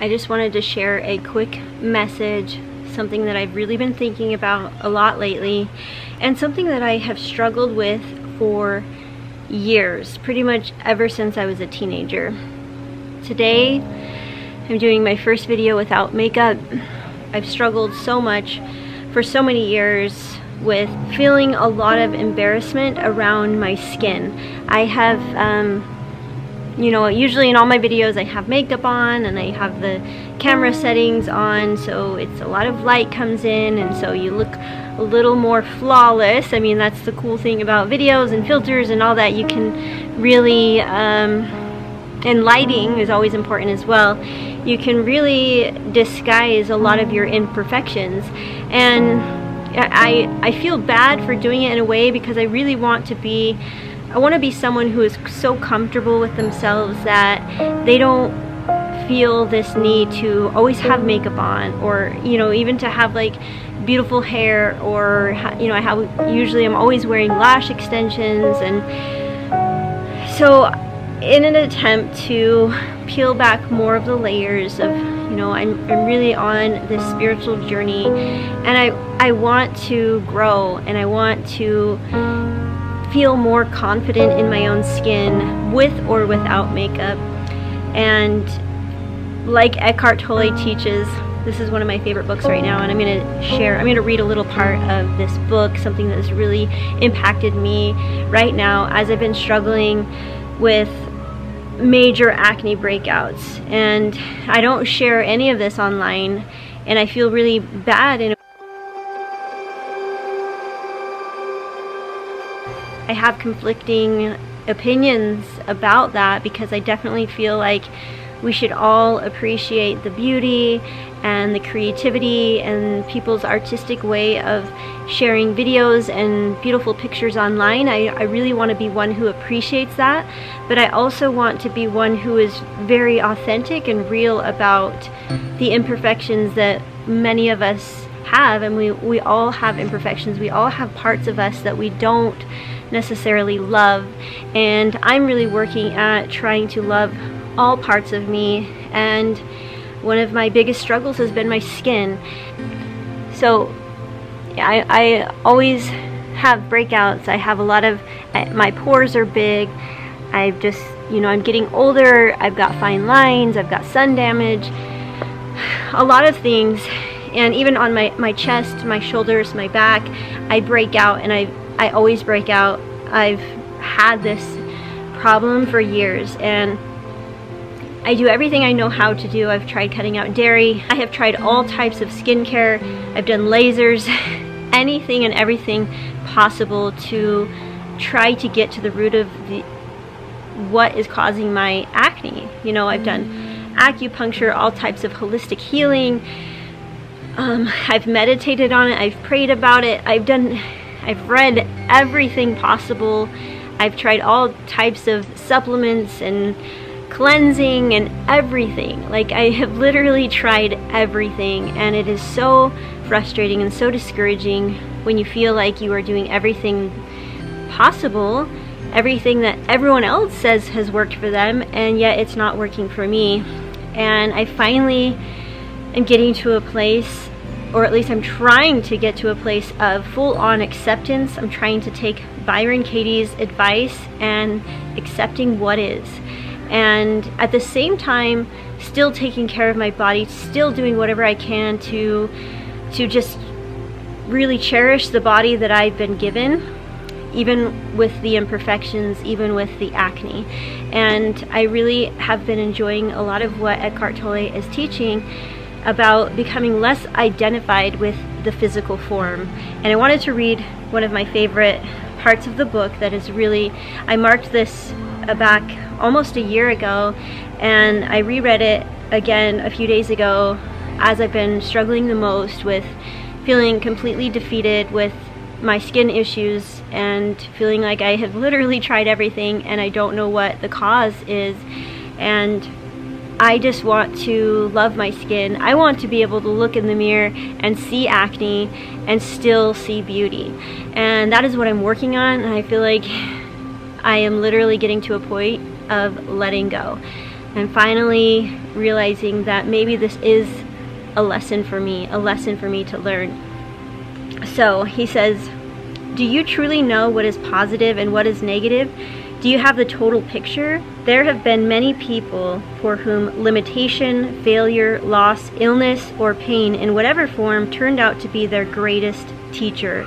I just wanted to share a quick message, something that I've really been thinking about a lot lately, and something that I have struggled with for years, pretty much ever since I was a teenager. Today, I'm doing my first video without makeup. I've struggled so much for so many years with feeling a lot of embarrassment around my skin. I have, you know, usually in all my videos I have makeup on and I have the camera settings on, so it's a lot of light comes in and so you look a little more flawless. I mean, that's the cool thing about videos and filters and all that. You can really, and lighting is always important as well. You can really disguise a lot of your imperfections, and I feel bad for doing it in a way because I really want to be, I want to be someone who is so comfortable with themselves that they don't feel this need to always have makeup on, or, you know, even to have like beautiful hair, or, you know, I'm always wearing lash extensions. And so in an attempt to peel back more of the layers of, you know, I'm really on this spiritual journey, and I want to grow, and I want to feel more confident in my own skin with or without makeup. And like Eckhart Tolle teaches, this is one of my favorite books right now, and I'm going to read a little part of this book, something that has really impacted me right now as I've been struggling with major acne breakouts. And I don't share any of this online, and I feel really bad. And I have conflicting opinions about that, because I definitely feel like we should all appreciate the beauty and the creativity and people's artistic way of sharing videos and beautiful pictures online. I really want to be one who appreciates that, but I also want to be one who is very authentic and real about the imperfections that many of us have. And we all have imperfections. We all have parts of us that we don't necessarily love, and I'm really working at trying to love all parts of me, and one of my biggest struggles has been my skin. So I always have breakouts. I have a lot of, my pores are big. I've just, you know, I'm getting older. I've got fine lines. I've got sun damage, a lot of things. And even on my chest, my shoulders, my back, I break out, and I always break out. I've had this problem for years, and I do everything I know how to do. I've tried cutting out dairy. I have tried all types of skincare. I've done lasers, anything and everything possible to try to get to the root of what is causing my acne. You know, I've done acupuncture, all types of holistic healing. I've meditated on it. I've prayed about it. I've read everything possible. I've tried all types of supplements and cleansing and everything. Like, I have literally tried everything, and it is so frustrating and so discouraging when you feel like you are doing everything possible, everything that everyone else says has worked for them, and yet it's not working for me. And I finally am getting to a place, or at least I'm trying to get to a place of full-on acceptance. I'm trying to take Byron Katie's advice and accepting what is, and at the same time still taking care of my body, still doing whatever I can to just really cherish the body that I've been given, even with the imperfections, even with the acne. And I really have been enjoying a lot of what Eckhart Tolle is teaching about becoming less identified with the physical form. And I wanted to read one of my favorite parts of the book that is really, I marked this back almost a year ago, and I reread it again a few days ago as I've been struggling the most with feeling completely defeated with my skin issues, and feeling like I have literally tried everything and I don't know what the cause is. And I just want to love my skin. I want to be able to look in the mirror and see acne and still see beauty. And that is what I'm working on, and I feel like I am literally getting to a point of letting go. and finally realizing that maybe this is a lesson for me to learn. So he says, do you truly know what is positive and what is negative? Do you have the total picture? There have been many people for whom limitation, failure, loss, illness, or pain in whatever form turned out to be their greatest teacher.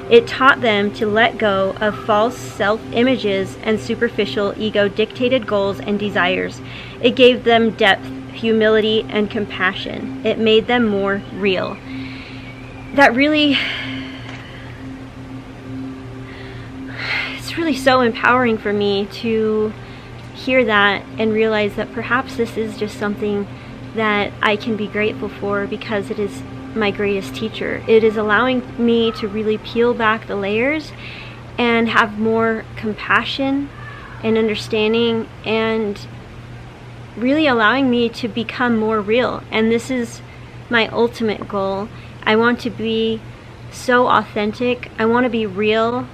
It taught them to let go of false self-images and superficial ego-dictated goals and desires. It gave them depth, humility, and compassion. It made them more real. That really, it's really so empowering for me to hear that and realize that perhaps this is just something that I can be grateful for, because it is my greatest teacher. It is allowing me to really peel back the layers and have more compassion and understanding, and really allowing me to become more real. And this is my ultimate goal. I want to be so authentic. I want to be real.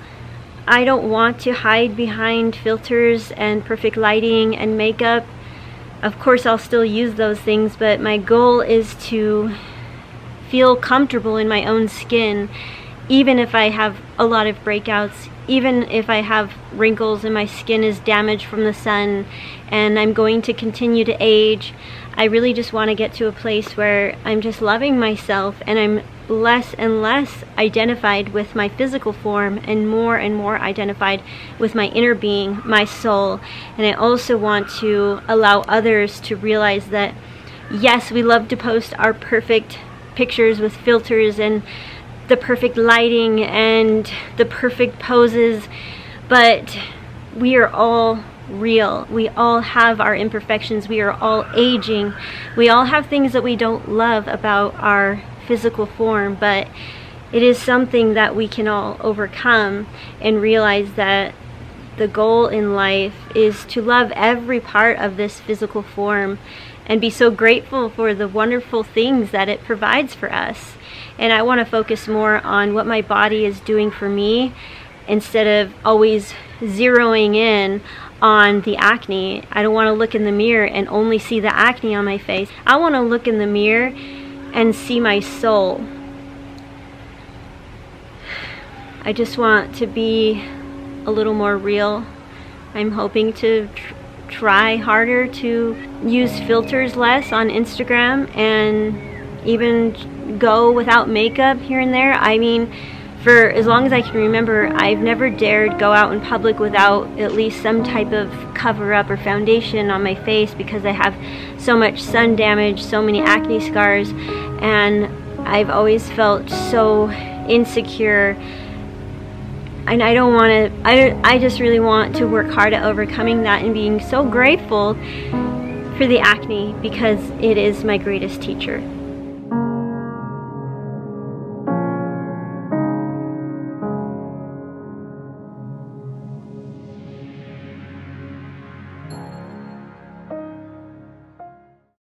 I don't want to hide behind filters and perfect lighting and makeup. Of course, I'll still use those things, but my goal is to feel comfortable in my own skin, even if I have a lot of breakouts, even if I have wrinkles and my skin is damaged from the sun and I'm going to continue to age. I really just want to get to a place where I'm just loving myself and I'm less and less identified with my physical form and more identified with my inner being, my soul. And I also want to allow others to realize that, yes, we love to post our perfect pictures with filters and the perfect lighting and the perfect poses, but we are all real. We all have our imperfections. We are all aging. We all have things that we don't love about our physical form, but it is something that we can all overcome and realize that the goal in life is to love every part of this physical form and be so grateful for the wonderful things that it provides for us. And I want to focus more on what my body is doing for me instead of always zeroing in on the acne. I don't want to look in the mirror and only see the acne on my face. I want to look in the mirror and see my soul. I just want to be a little more real. I'm hoping to try harder to use filters less on Instagram and even go without makeup here and there. I mean, for as long as I can remember, I've never dared go out in public without at least some type of cover-up or foundation on my face, because I have so much sun damage, so many acne scars, and I've always felt so insecure. And I don't want to, I just really want to work hard at overcoming that and being so grateful for the acne, because it is my greatest teacher.